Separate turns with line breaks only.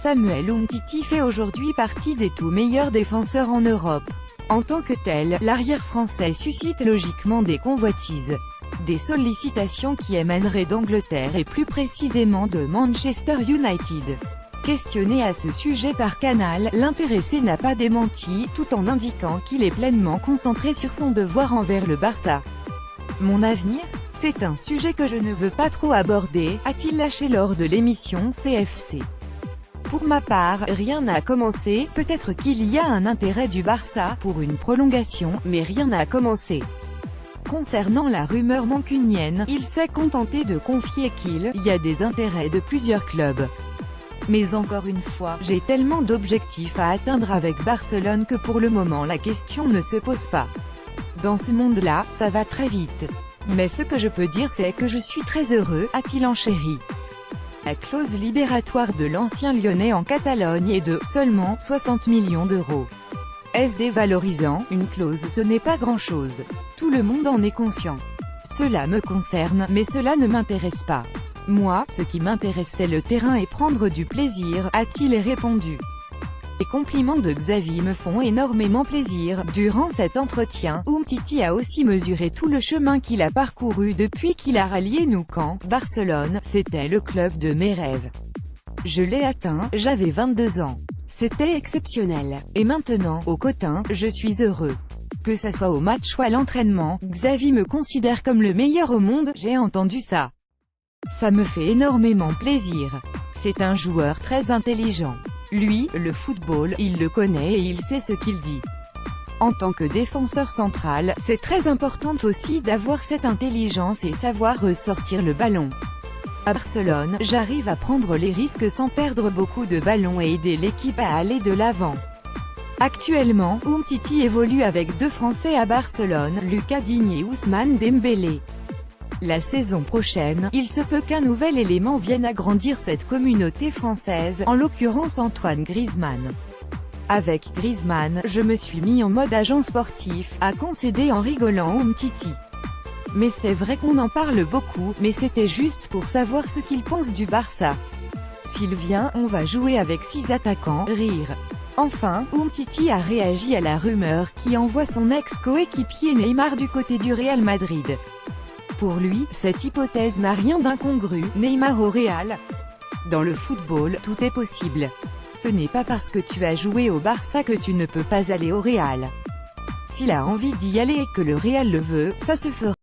Samuel Umtiti fait aujourd'hui partie des tout meilleurs défenseurs en Europe. En tant que tel, l'arrière français suscite logiquement des convoitises. Des sollicitations qui émaneraient d'Angleterre et plus précisément de Manchester United. Questionné à ce sujet par Canal, l'intéressé n'a pas démenti, tout en indiquant qu'il est pleinement concentré sur son devoir envers le Barça. Mon avenir ? C'est un sujet que je ne veux pas trop aborder, a-t-il lâché lors de l'émission CFC. Pour ma part, rien n'a commencé, peut-être qu'il y a un intérêt du Barça pour une prolongation, mais rien n'a commencé. Concernant la rumeur mancunienne, il s'est contenté de confier qu'il y a des intérêts de plusieurs clubs. Mais encore une fois, j'ai tellement d'objectifs à atteindre avec Barcelone que pour le moment la question ne se pose pas. Dans ce monde-là, ça va très vite. Mais ce que je peux dire c'est que je suis très heureux, a-t-il enchéri. La clause libératoire de l'ancien Lyonnais en Catalogne est de seulement 60 millions d'euros. Est-ce dévalorisant? Une clause, ce n'est pas grand-chose. Tout le monde en est conscient. Cela me concerne, mais cela ne m'intéresse pas. Moi, ce qui m'intéresse c'est le terrain et prendre du plaisir, a-t-il répondu. Les compliments de Xavi me font énormément plaisir. Durant cet entretien, Umtiti a aussi mesuré tout le chemin qu'il a parcouru depuis qu'il a rallié Nou Camp. Barcelone, c'était le club de mes rêves. Je l'ai atteint, j'avais 22 ans. C'était exceptionnel. Et maintenant, au Cotin, je suis heureux. Que ça soit au match ou à l'entraînement, Xavi me considère comme le meilleur au monde, j'ai entendu ça. Ça me fait énormément plaisir. C'est un joueur très intelligent. Lui, le football, il le connaît et il sait ce qu'il dit. En tant que défenseur central, c'est très important aussi d'avoir cette intelligence et savoir ressortir le ballon. À Barcelone, j'arrive à prendre les risques sans perdre beaucoup de ballons et aider l'équipe à aller de l'avant. Actuellement, Umtiti évolue avec deux Français à Barcelone, Lucas Digne et Ousmane Dembélé. La saison prochaine, il se peut qu'un nouvel élément vienne agrandir cette communauté française, en l'occurrence Antoine Griezmann. Avec Griezmann, je me suis mis en mode agent sportif, a concédé en rigolant Umtiti. Mais c'est vrai qu'on en parle beaucoup, mais c'était juste pour savoir ce qu'il pense du Barça. S'il vient, on va jouer avec 6 attaquants, rire. Enfin, Umtiti a réagi à la rumeur qui envoie son ex-coéquipier Neymar du côté du Real Madrid. Pour lui, cette hypothèse n'a rien d'incongru, Neymar au Real. Dans le football, tout est possible. Ce n'est pas parce que tu as joué au Barça que tu ne peux pas aller au Real. S'il a envie d'y aller et que le Real le veut, ça se fera.